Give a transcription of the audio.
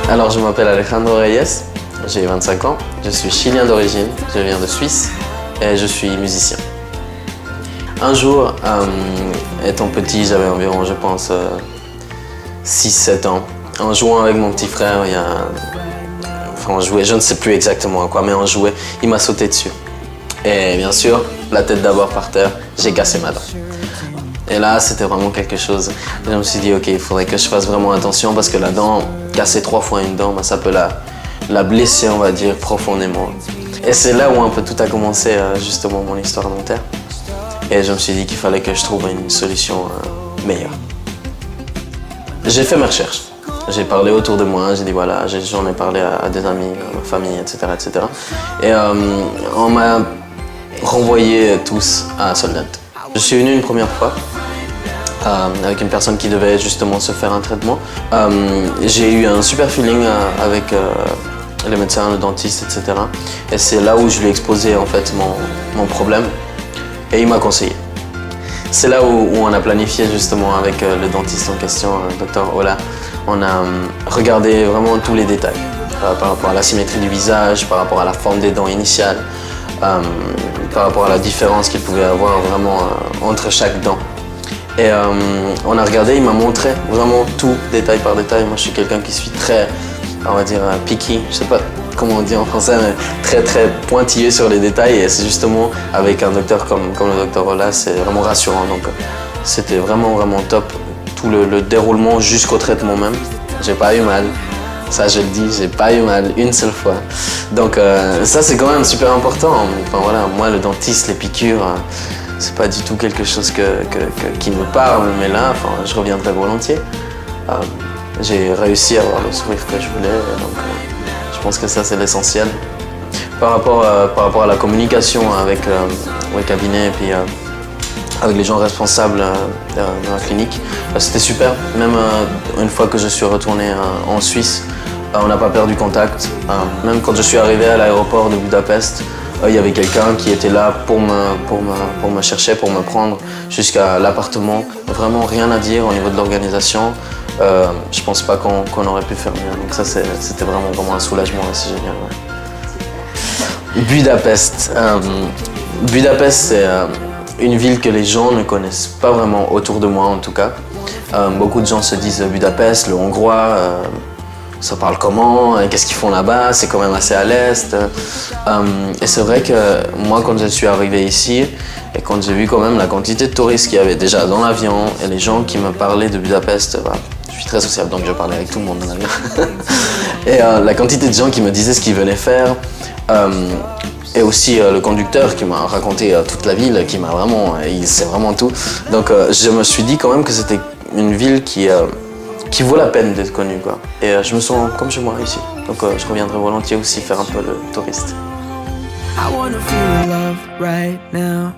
Alors je m'appelle Alejandro Reyes, j'ai 25 ans, je suis chilien d'origine, je viens de Suisse et je suis musicien. Un jour, étant petit, j'avais environ, je pense, 6-7 ans, en jouant avec mon petit frère, on jouait, je ne sais plus exactement à quoi, mais on jouait, il m'a sauté dessus. Et bien sûr, la tête d'abord par terre, j'ai cassé ma dent. Et là, c'était vraiment quelque chose. Je me suis dit, ok, il faudrait que je fasse vraiment attention parce que la dent, casser 3 fois une dent, ça peut la blesser, on va dire, profondément. Et c'est là où un peu tout a commencé, justement, mon histoire dentaire. Et je me suis dit qu'il fallait que je trouve une solution meilleure. J'ai fait mes recherches. J'ai parlé autour de moi, j'ai dit voilà, j'en ai parlé à des amis, à ma famille, etc. etc. Et on m'a renvoyé tous à Soldat. Je suis venu une première fois avec une personne qui devait justement se faire un traitement. J'ai eu un super feeling avec les médecins, le dentiste, etc. Et c'est là où je lui ai exposé en fait mon problème et il m'a conseillé. C'est là où on a planifié justement avec le dentiste en question, Dr Ola. On a regardé vraiment tous les détails par rapport à la symétrie du visage, par rapport à la forme des dents initiales, par rapport à la différence qu'il pouvait y avoir vraiment entre chaque dent. Et on a regardé, il m'a montré vraiment tout, détail par détail. Moi, je suis quelqu'un qui suis très, on va dire, picky. Je sais pas comment on dit en français, mais très très pointilleux sur les détails. Et c'est justement avec un docteur comme le docteur Ola, c'est vraiment rassurant. Donc, c'était vraiment top. Tout le déroulement jusqu'au traitement même. J'ai pas eu mal. Ça, je le dis, j'ai pas eu mal une seule fois. Donc ça, c'est quand même super important. Enfin voilà, moi, le dentiste, les piqûres, c'est pas du tout quelque chose qui me parle, mais là, je reviendrai volontiers. J'ai réussi à avoir le sourire que je voulais, donc je pense que ça, c'est l'essentiel. Par rapport à la communication avec le cabinet et puis avec les gens responsables dans la clinique, c'était super. Même une fois que je suis retourné en Suisse, on n'a pas perdu contact. Même quand je suis arrivé à l'aéroport de Budapest, il y avait quelqu'un qui était là pour me chercher, pour me prendre jusqu'à l'appartement. Vraiment rien à dire au niveau de l'organisation. Je pense pas qu'on aurait pu faire mieux. Donc ça, c'était vraiment un soulagement, c'est génial. Ouais. Budapest. Budapest, c'est une ville que les gens ne connaissent pas vraiment, autour de moi en tout cas. Beaucoup de gens se disent Budapest, le hongrois, ça parle comment, qu'est-ce qu'ils font là-bas, c'est quand même assez à l'est. Et c'est vrai que moi, quand je suis arrivé ici, et quand j'ai vu quand même la quantité de touristes qu'il y avait déjà dans l'avion, et les gens qui me parlaient de Budapest, je suis très sociable, donc je parlais avec tout le monde dans l'avion. Et la quantité de gens qui me disaient ce qu'ils venaient faire, et aussi le conducteur qui m'a raconté toute la ville, il sait vraiment tout. Donc je me suis dit quand même que c'était une ville qui vaut la peine d'être connue, quoi. Et je me sens comme chez moi ici. Donc je reviendrai volontiers aussi faire un peu le touriste. I wanna feel love right now.